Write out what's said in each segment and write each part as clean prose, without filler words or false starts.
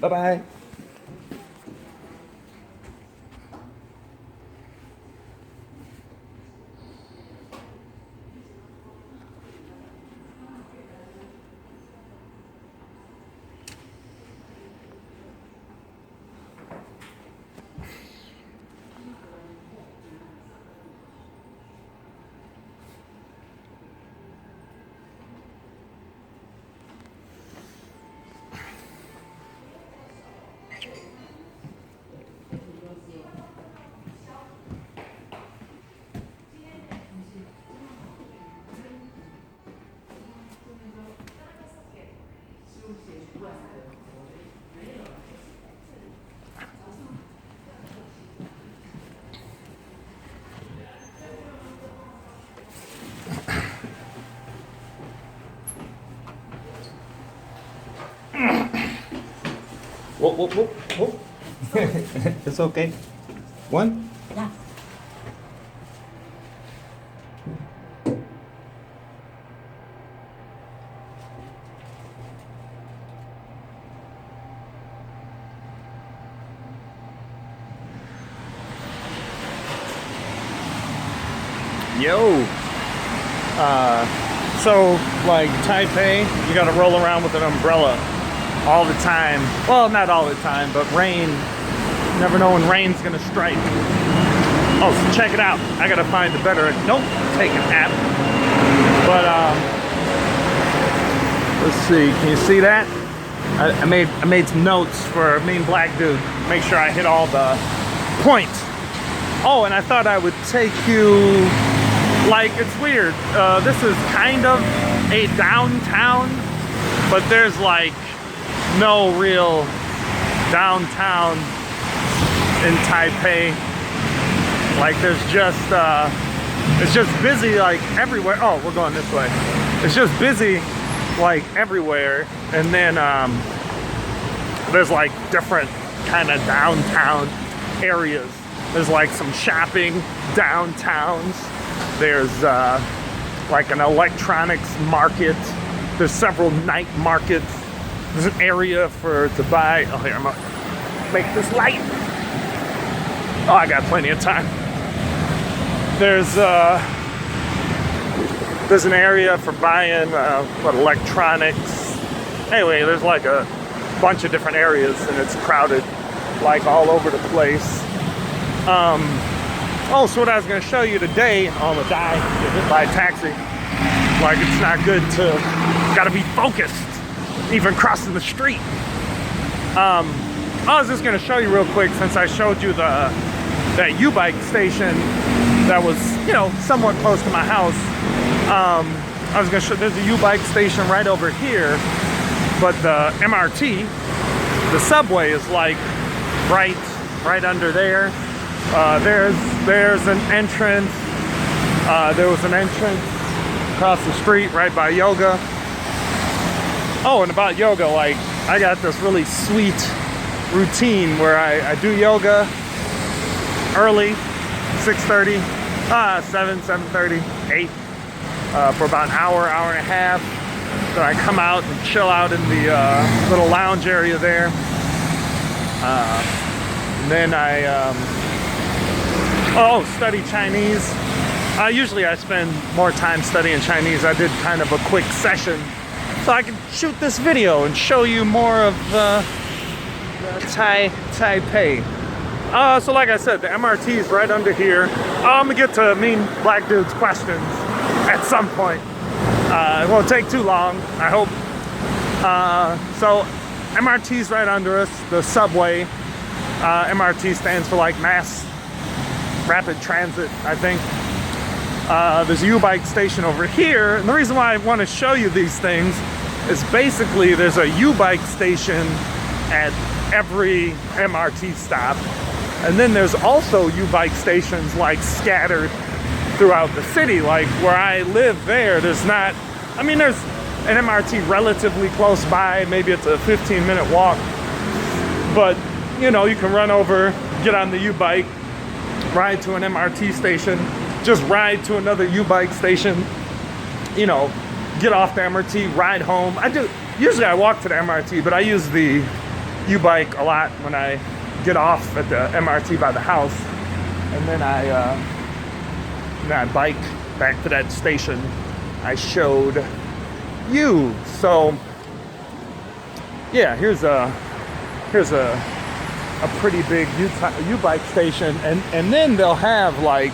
Bye-bye. Whoa, whoa, whoa, whoa. It's okay. One? Yeah. Yo. So like Taipei, you gotta roll around with an umbrella all the time. Well, not all the time, but rain. Never know when rain's gonna strike. Oh, so check it out. I gotta find a better, nope, take an app. But let's see, can you see that? I made some notes for MeanBlackDude. Make sure I hit all the points. Oh, and I thought I would take you, like, it's weird. This is kind of a downtown, but there's like no real downtown in Taipei. Like there's just, it's just busy like everywhere. Oh, we're going this way. It's just busy like everywhere. And then there's like different kind of downtown areas. There's like some shopping downtowns. There's like an electronics market. There's several night markets. There's an area to buy. Oh, here, I'm gonna make this light. Oh, I got plenty of time. There's an area for buying electronics. Anyway, there's like a bunch of different areas, and it's crowded like all over the place. Oh, so what I was going to show you today, I'm gonna die, get hit by a taxi. Like, it's not good to, gotta be focused, even crossing the street. I was just going to show you real quick, since I showed you that U-bike station that was, you know, somewhat close to my house. I was going to show, there's a U-bike station right over here, but the MRT, the subway is like right under there. There's an entrance. There was an entrance across the street right by yoga. Oh, and about yoga, like I got this really sweet routine where I do yoga early, 6:30, 7:30, 8, for about an hour and a half. So I come out and chill out in the little lounge area there. And then I study Chinese. Usually I spend more time studying Chinese. I did kind of a quick session so I can shoot this video and show you more of Taipei. So like I said, the MRT is right under here. I'm gonna get to MeanBlackDude's questions at some point. It won't take too long, I hope. So MRT's right under us, the subway. MRT stands for like mass rapid transit, I think. There's a U-bike station over here, and the reason why I want to show you these things is basically there's a U-bike station at every MRT stop, and then there's also U-bike stations like scattered throughout the city. Like where I live there's not, I mean there's an MRT relatively close by, maybe it's a 15-minute walk, but you know, you can run over, get on the U-bike, ride to an MRT station, just ride to another U-bike station, you know, get off the MRT, ride home. Usually I walk to the MRT, but I use the U-bike a lot when I get off at the MRT by the house, and then I bike back to that station I showed you. So yeah, here's a pretty big U-bike station, and then they'll have like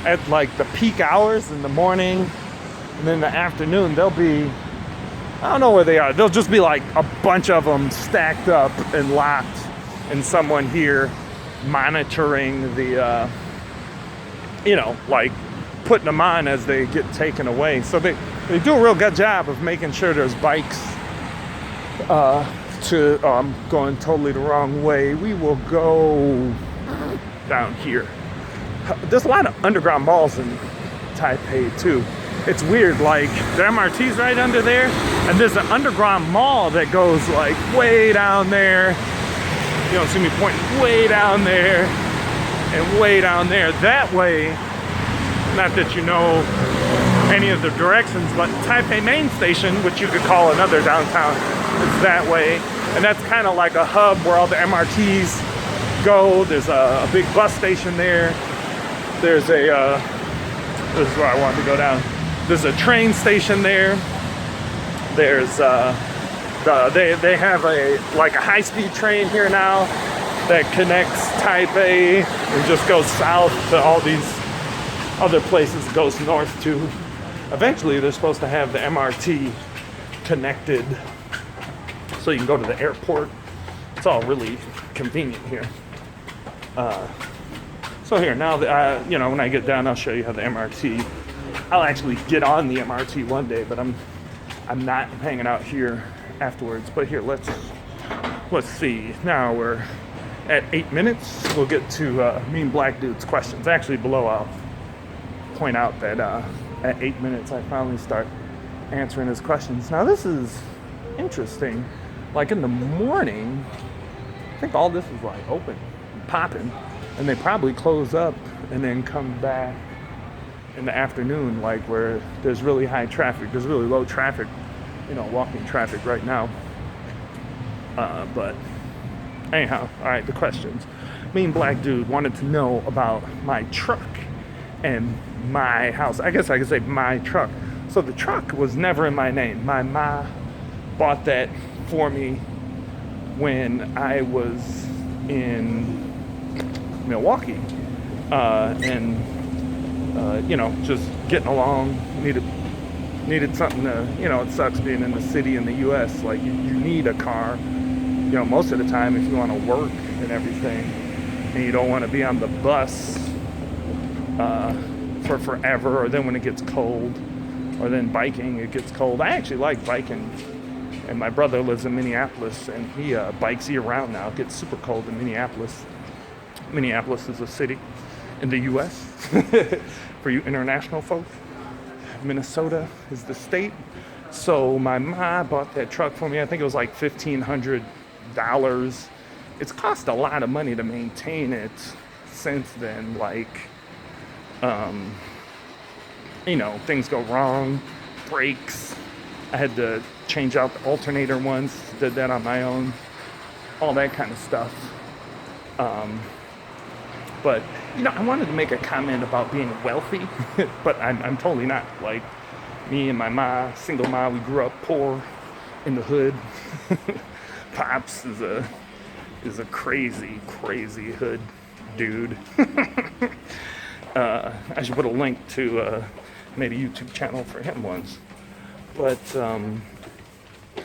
at like the peak hours in the morning and then the afternoon, they'll be, I don't know where they are, they'll just be like a bunch of them stacked up and locked, and someone here monitoring the like putting them on as they get taken away. So they do a real good job of making sure there's bikes I'm going totally the wrong way. We will go down here. There's a lot of underground malls in Taipei too. It's weird, like the MRT's right under there, and there's an underground mall that goes like way down there. You don't see me pointing, way down there and way down there. That way, not that you know any of the directions, but Taipei Main Station, which you could call another downtown, is that way. And that's kind of like a hub where all the MRTs go. There's a big bus station there. There's a, this is where I wanted to go down. There's a train station there. There's, they have like a high-speed train here now that connects Taipei and just goes south to all these other places, goes north to. Eventually, they're supposed to have the MRT connected so you can go to the airport. It's all really convenient here. So here, now that when I get down, I'll show you how the MRT. I'll actually get on the MRT one day, but I'm not hanging out here afterwards. But here, let's see. Now we're at 8 minutes. We'll get to MeanBlackDude's questions. Actually, below I'll point out that at 8 minutes I finally start answering his questions. Now this is interesting. Like in the morning, I think all this is like open, popping, and they probably close up and then come back in the afternoon, like where there's really high traffic. There's really low traffic, walking traffic right now. But anyhow, all right, the questions. MeanBlackDude wanted to know about my truck and my house. I guess I could say my truck. So the truck was never in my name. My ma bought that for me when I was in Milwaukee, and just getting along. Needed something to, it sucks being in the city in the U.S. Like you need a car, most of the time if you want to work and everything, and you don't want to be on the bus for forever, or then when it gets cold, or then biking, it gets cold. I actually like biking. And my brother lives in Minneapolis, and he bikes year-round now. It gets super cold in Minneapolis. Minneapolis is a city in the U.S. For you international folk. Minnesota is the state. So my ma bought that truck for me. I think it was like $1,500. It's cost a lot of money to maintain it since then. Like, things go wrong, brakes. I had to change out the alternator once, did that on my own, all that kind of stuff. But, I wanted to make a comment about being wealthy, but I'm totally not. Like, me and my ma, single ma, we grew up poor in the hood. Pops is a crazy, crazy hood dude. I should put a link to, made a YouTube channel for him once. But,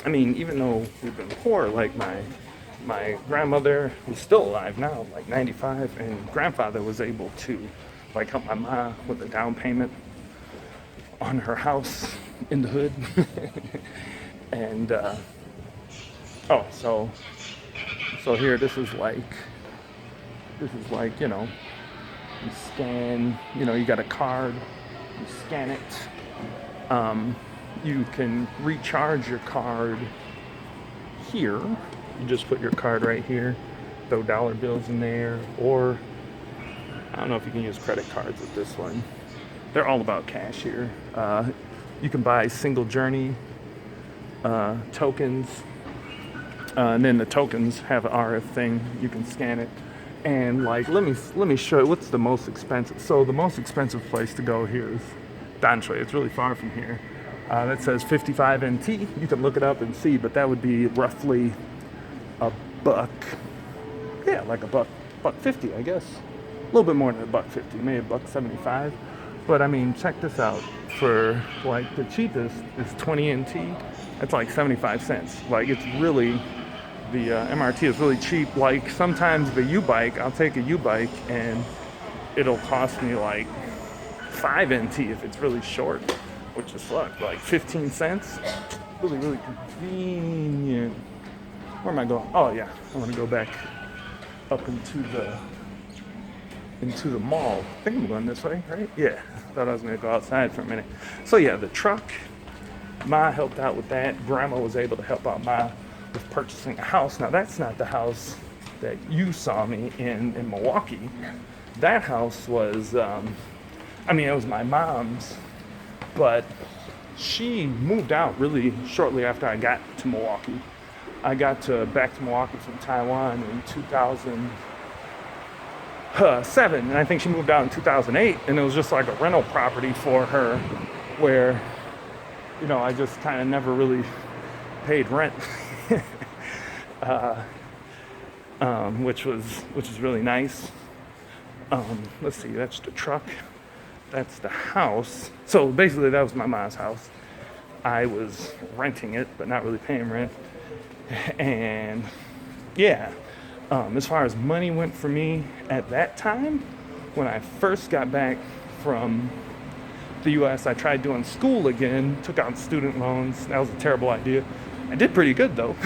even though we've been poor, like my grandmother, who's still alive now, like 95, and grandfather was able to, like, help my mom with a down payment on her house in the hood. And, so here, this is like, you scan, you got a card, you scan it. You can recharge your card here. You just put your card right here, throw dollar bills in there, or I don't know if you can use credit cards with this one. They're all about cash here. You can buy single journey tokens And then the tokens have an RF thing. You can scan it. And like, let me show you what's the most expensive. So the most expensive place to go here is Danshui. It's really far from here. That says 55 NT. You can look it up and see, but that would be roughly a buck. Yeah, like a buck 50, I guess. A little bit more than a buck 50, maybe a buck 75. But I mean, check this out. For like the cheapest is 20 NT. That's like 75 cents. Like it's really, the MRT is really cheap. Like sometimes the U-bike, I'll take a U-bike and it'll cost me like 5 NT if it's really short, which is like 15 cents. Really, really convenient. Where am I going? Oh yeah, I want to go back up into the mall. I think I'm going this way, right? Yeah, thought I was gonna go outside for a minute. So yeah, the truck, Ma helped out with that. Grandma was able to help out Ma with purchasing a house. Now that's not the house that you saw me in Milwaukee. That house was, I mean, it was my mom's, but she moved out really shortly after I got to Milwaukee. I got back to Milwaukee from Taiwan in 2007, and I think she moved out in 2008, and it was just like a rental property for her where, you know, I just kind of never really paid rent, which was really nice. Let's see, that's the truck, that's the house. So basically that was my mom's house. I was renting it, but not really paying rent. And yeah, as far as money went for me at that time, when I first got back from the US, I tried doing school again, took out student loans. That was a terrible idea. I did pretty good though.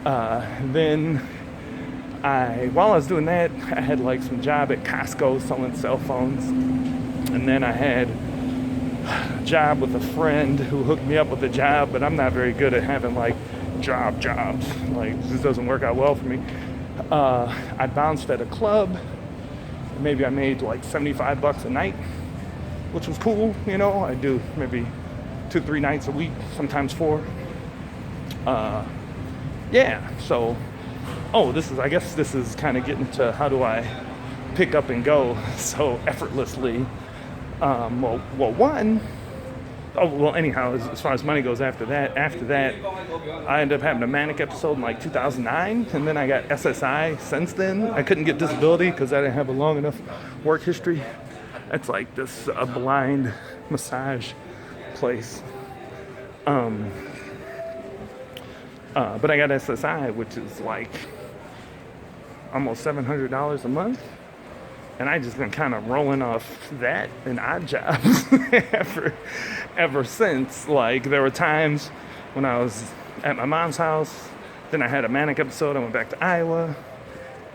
Then while I was doing that, I had like some job at Costco selling cell phones. And then I had a job with a friend who hooked me up with a job, but I'm not very good at having like jobs. Like this doesn't work out well for me. I bounced at a club. Maybe I made like $75 a night, which was cool, you know. I do maybe 2-3 nights a week, sometimes 4. Yeah, so, I guess this is kind of getting to how do I pick up and go so effortlessly. Anyhow, as far as money goes after that, I ended up having a manic episode in like 2009, and then I got SSI since then. I couldn't get disability because I didn't have a long enough work history. It's like this blind massage place. But I got SSI, which is like almost $700 a month. And I just been kind of rolling off that and odd jobs ever since. Like there were times when I was at my mom's house, then I had a manic episode, I went back to Iowa.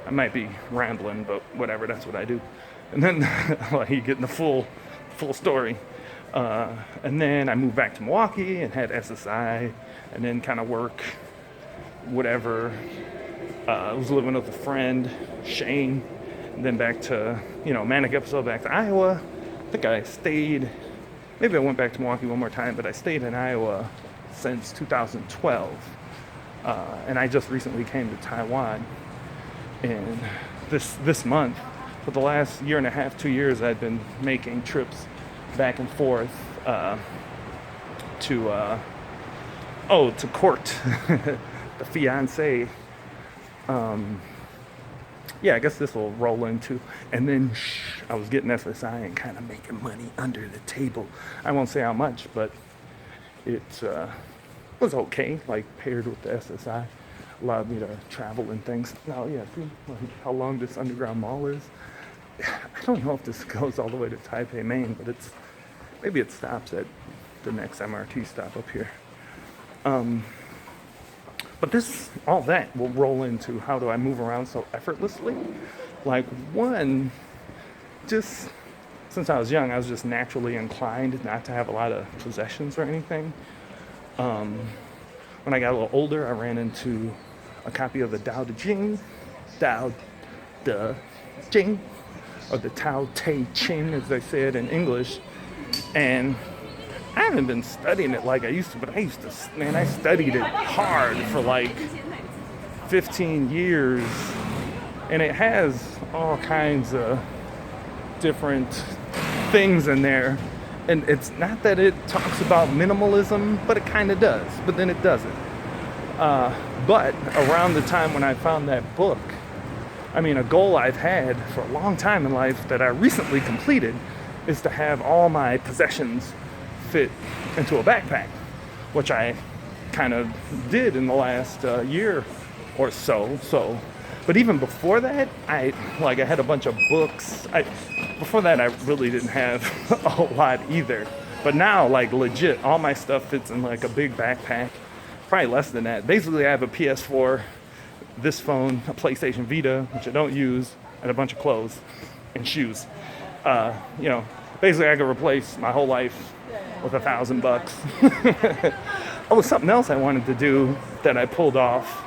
I might be rambling, but whatever, that's what I do. And then like you get in the full story. And then I moved back to Milwaukee and had SSI, and then kind of work, whatever. I was living with a friend, Shane. And then back to, manic episode, back to Iowa. I think I stayed, maybe I went back to Milwaukee one more time, but I stayed in Iowa since 2012. And I just recently came to Taiwan. And this month, for the last year and a half, 2 years, I've been making trips back and forth to court the fiance. Yeah, I guess this will roll into, and then I was getting SSI and kind of making money under the table. I won't say how much, but it was okay, like paired with the SSI. Allowed me to travel and things. Now, yeah, see like how long this underground mall is? I don't know if this goes all the way to Taipei, Maine, but maybe it stops at the next MRT stop up here. But all that will roll into how do I move around so effortlessly? Like one, just since I was young, I was just naturally inclined not to have a lot of possessions or anything. When I got a little older, I ran into a copy of the Tao Te Ching, or the Tao Te Ching, as they say it in English. And I haven't been studying it like I used to, but I studied it hard for like 15 years, and it has all kinds of different things in there. And it's not that it talks about minimalism, but it kind of does, but then it doesn't. But around the time when I found that book, I mean, a goal I've had for a long time in life that I recently completed is to have all my possessions fit into a backpack, which I kind of did in the last year or so. But even before that, I had a bunch of books. Before that, I really didn't have a whole lot either. But now, like, legit, all my stuff fits in like a big backpack. Probably less than that. Basically, I have a PS4, this phone, a PlayStation Vita, which I don't use, and a bunch of clothes and shoes. Basically, I could replace my whole life with $1,000. Oh, something else I wanted to do that I pulled off,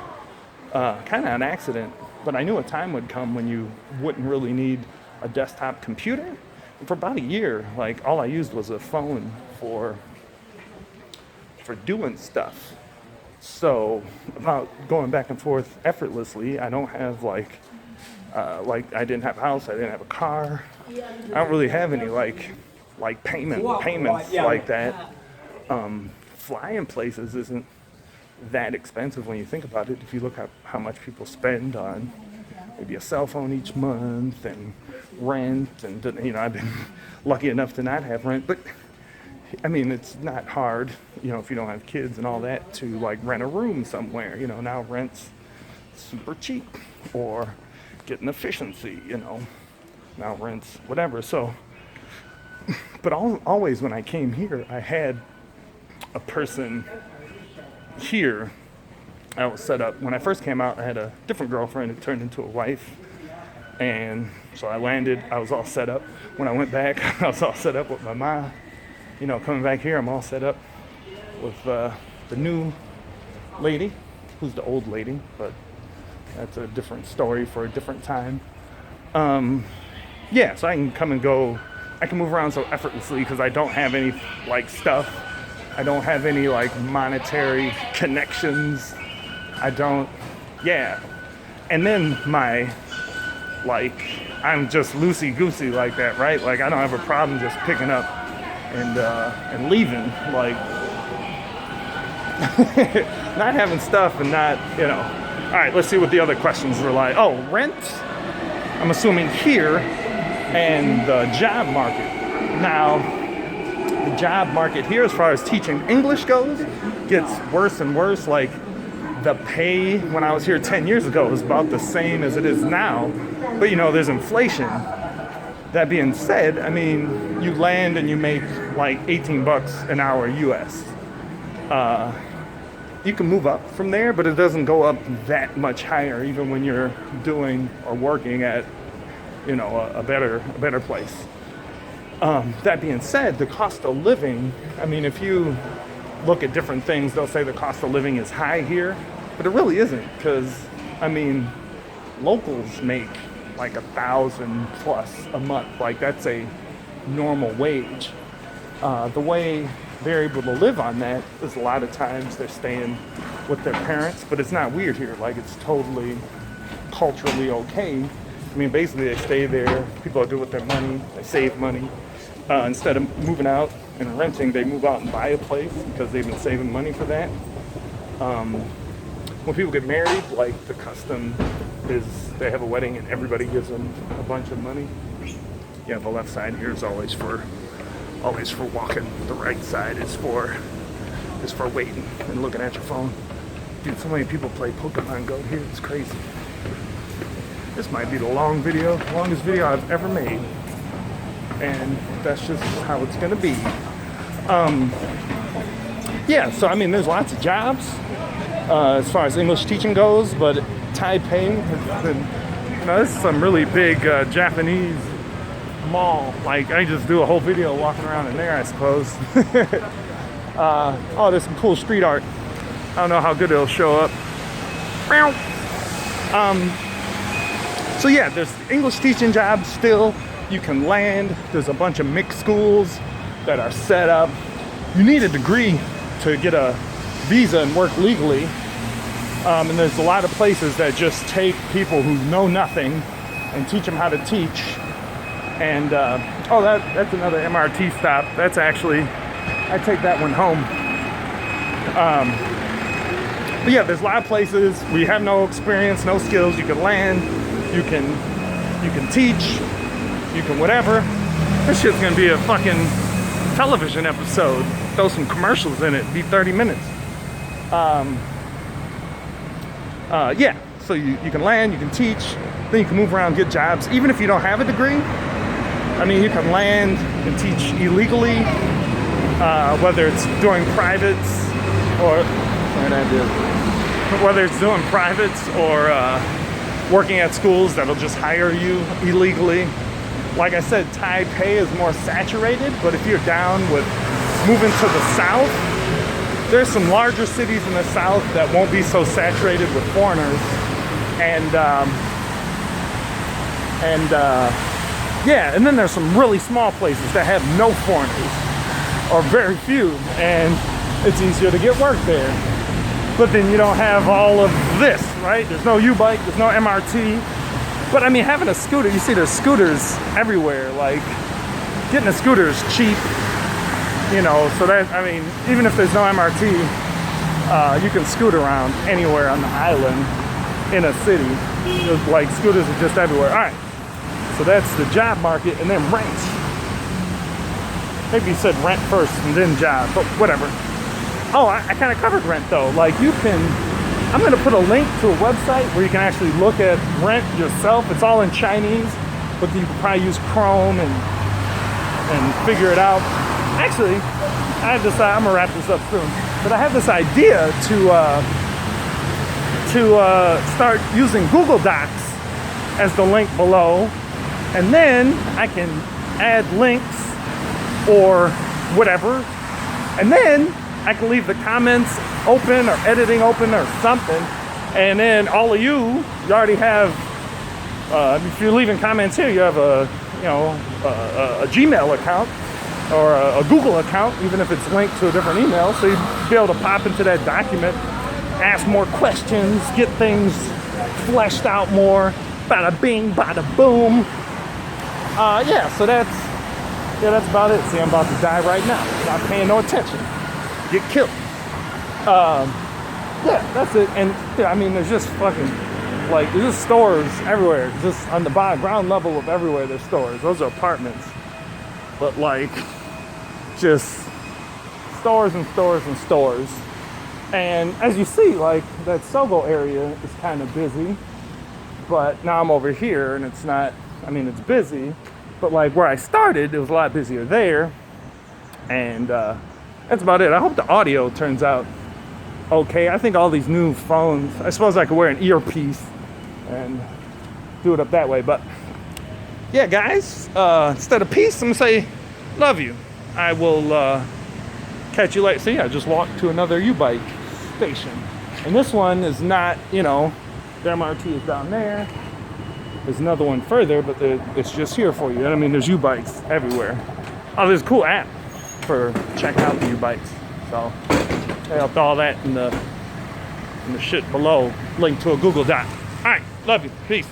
kind of an accident. But I knew a time would come when you wouldn't really need a desktop computer. And for about a year, like, all I used was a phone for doing stuff. So about going back and forth effortlessly, I don't have I didn't have a house, I didn't have a car. I don't really have any payments like that. Flying places isn't that expensive when you think about it. If you look at how much people spend on maybe a cell phone each month and rent, and I've been lucky enough to not have rent, but I mean, it's not hard, if you don't have kids and all that, to rent a room somewhere. Now rent's super cheap, or get an efficiency, now rent's whatever. So, but always when I came here, I had a person here. I was set up. When I first came out, I had a different girlfriend who turned into a wife. And so I landed, I was all set up. When I went back, I was all set up with my mom. Coming back here, I'm all set up with the new lady, who's the old lady, but that's a different story for a different time. So I can come and go. I can move around so effortlessly because I don't have any stuff. I don't have any monetary connections. I don't, And then I'm just loosey-goosey like that, right? I don't have a problem just picking up and leaving, not having stuff and not, All right, let's see what the other questions were like. Oh, rent, I'm assuming here, and the job market. Now, the job market here, as far as teaching English goes, gets worse and worse. The pay when I was here 10 years ago was about the same as it is now, but there's inflation. That being said, I mean, you land and you make $18 an hour US. You can move up from there, but it doesn't go up that much higher, even when you're doing or working at, a better place. That being said, the cost of living, I mean, if you look at different things, they'll say the cost of living is high here, but it really isn't, because, I mean, locals make $1,000 plus a month. That's a normal wage. The way they're able to live on that is a lot of times they're staying with their parents, but it's not weird here. It's totally culturally okay. I mean, basically they stay there. People do with their money. They save money. Instead of moving out and renting, they move out and buy a place because they've been saving money for that. When people get married, the custom is they have a wedding and everybody gives them a bunch of money. Yeah, the left side here is always for walking. The right side is for waiting and looking at your phone. Dude, so many people play Pokemon Go here. It's crazy. This might be the longest video I've ever made, and that's just how it's gonna be. So I mean, there's lots of jobs as far as English teaching goes, but Taipei has been, this is some really big Japanese mall. I just do a whole video walking around in there, I suppose. There's some cool street art. I don't know how good it'll show up. There's English teaching jobs still. You can land. There's a bunch of mixed schools that are set up. you need a degree to get a visa and work legally. And there's a lot of places that just take people who know nothing and teach them how to teach. And oh, that's another MRT stop. That's actually, I take that one home. But yeah, there's a lot of places where you have no experience, no skills. You can land, you can teach, you can whatever. This shit's gonna be a fucking television episode. Throw some commercials in it, be 30 minutes. Yeah, so you can land, you can teach, then you can move around, get jobs. Even if you don't have a degree, I mean, you can land and teach illegally, whether it's doing privates or, whether it's doing privates or working at schools that'll just hire you illegally. Like I said, Thai pay is more saturated, but if you're down with moving to the south, there's some larger cities in the south that won't be so saturated with foreigners. Yeah, and then there's some really small places that have no foreigners, or very few, and it's easier to get work there. But then you don't have all of this, right? There's no U-bike, there's no MRT. But I mean, having a scooter, you see there's scooters everywhere. Like, getting a scooter is cheap, you know, so that, I mean, even if there's no MRT, you can scoot around anywhere on the island in a city. Like, scooters are just everywhere. All right, so that's the job market, and then rent. Maybe you said rent first and then job, but whatever. Oh, I kind of covered rent though. Like, you can, I'm gonna put a link to a website where you can actually look at rent yourself. It's all in Chinese, but you can probably use Chrome and figure it out. Actually, I have this, I'm gonna wrap this up soon, but I have this idea to start using Google Docs as the link below, and then I can add links or whatever, and then I can leave the comments open or editing open or something, and then all of you already have, if you're leaving comments here, you have a Gmail account or a Google account, even if it's linked to a different email, so you'd be able to pop into that document, ask more questions, get things fleshed out more, bada bing, bada boom. Yeah, so that's about it. See, I'm about to die right now. Not paying no attention. Get killed. Yeah, that's it. And yeah, I mean, there's just fucking, like, there's just stores everywhere. Just on the ground level of everywhere, there's stores. Those are apartments. But like, just stores and stores and stores. And as you see, like, that Sogo area is kind of busy. But now I'm over here and it's not, I mean, it's busy. But like where I started, it was a lot busier there. And that's about it. I hope the audio turns out okay. I think all these new phones, I suppose I could wear an earpiece and do it up that way. But yeah, guys, instead of peace, I'm gonna say love you. I will catch you later. So yeah, I just walked to another U-bike station. And this one is not, you know, the MRT is down there. There's another one further, but it's just here for you. And I mean, there's U-bikes everywhere. Oh, there's a cool app for checking out the U-bikes. So I'll throw all that in the shit below. Link to a Google Doc. All right, love you. Peace.